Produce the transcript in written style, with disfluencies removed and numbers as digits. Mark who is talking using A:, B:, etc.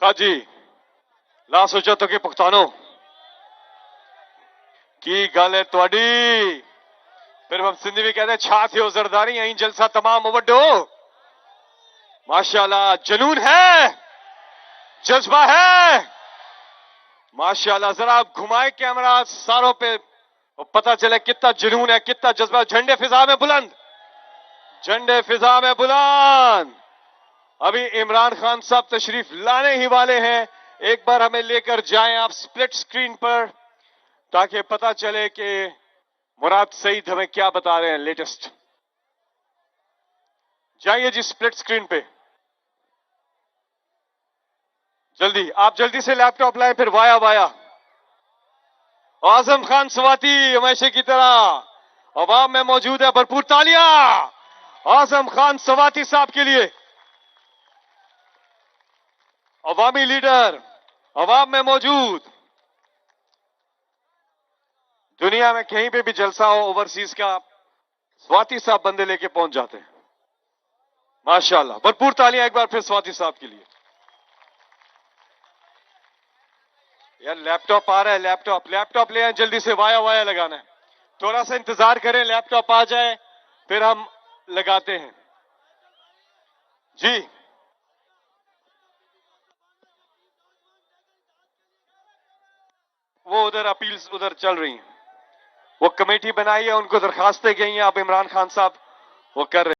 A: हाँ जी, ला सोचो तो कि पुख्तानो की गल है तुहाडी। फिर हम सिंधी भी कहते छा थियो जरदारी यहीं जलसा तमाम वड्डो। माशाल्लाह जुनून है, जज्बा है। माशाल्लाह जरा घुमाए कैमरा सारों पे, पता चले कितना जुनून है, कितना जज्बा। झंडे फिजा में बुलंद, झंडे फिजा में बुलंद। अभी इमरान खान साहब तशरीफ लाने ही वाले हैं। एक बार हमें लेकर जाएं आप स्प्लिट स्क्रीन पर, ताकि पता चले कि मुराद सईद हमें क्या बता रहे हैं लेटेस्ट। जाइए जी स्प्लिट स्क्रीन पे जल्दी, आप जल्दी से लैपटॉप लाएं, फिर वाया वाया। आजम खान सवाती हमेशा की तरह अवाम में मौजूद है, भरपूर तालियां आजम खान सवाती साहब के लिए। अवामी लीडर अवाम में मौजूद, दुनिया में कहीं पे भी जलसा हो ओवरसीज का, स्वाति साहब बंदे लेके पहुंच जाते हैं। माशाल्लाह, भरपूर तालियां एक बार फिर स्वाति साहब के लिए। यार लैपटॉप आ रहा है, लैपटॉप ले आए जल्दी से, वाया वाया लगाना है। थोड़ा सा इंतजार करें, लैपटॉप आ जाए फिर हम लगाते हैं जी। वो उधर अपील्स उधर चल रही हैं, वो कमेटी बनाई है, उनको दरखास्तें गई हैं, अब इमरान खान साहब वो कर रहे हैं।